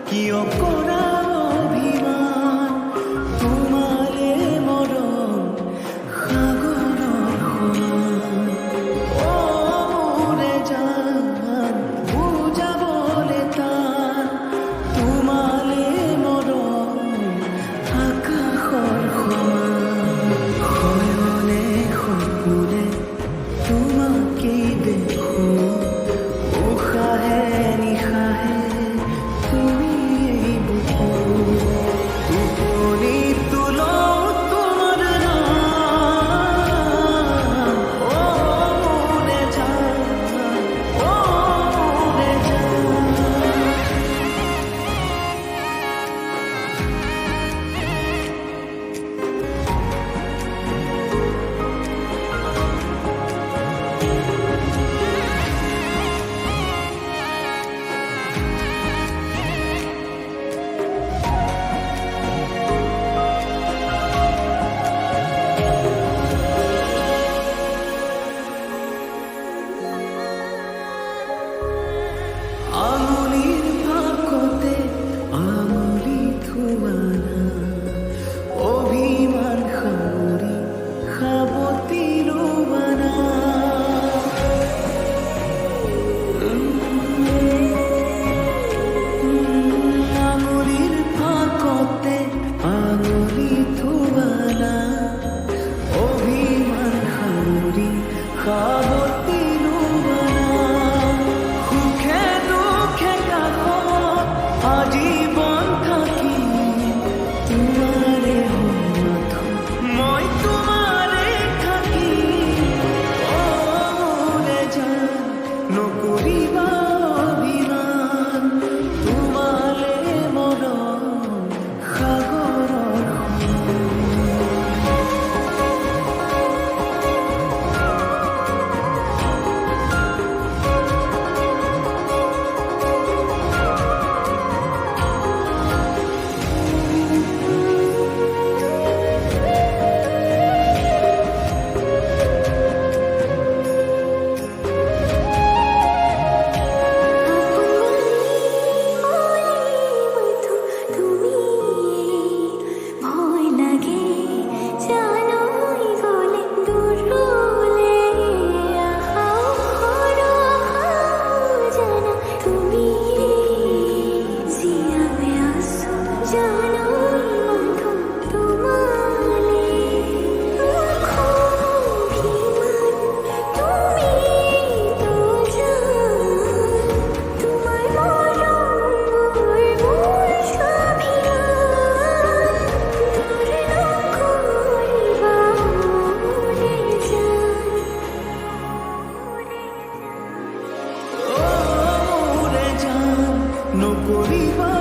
কিয় কৰা অভিমান তোমালে মৰম সাগৰৰ সমান অ মোৰে জান বুজাবলে টান তোমালে মৰম আকাশৰ সমান শয়নে সপোনে তোমাকেই দেখো উশাহে নিশাহে তুমি আঙুলিৰ ফাকতে আঙুলি থোৱানা অভিমান সামৰি সাৱতি ৰবানা আঙুলিৰ ফাকতে আঙুলি থোৱানা অভিমান সামৰি সাৱতি আজীবন থাকি তোমাৰে মই তোমাৰে থাকি ওৰে জান নকৰিবা অভিমান তোমালে মৰম সাগৰৰ নকৰিবা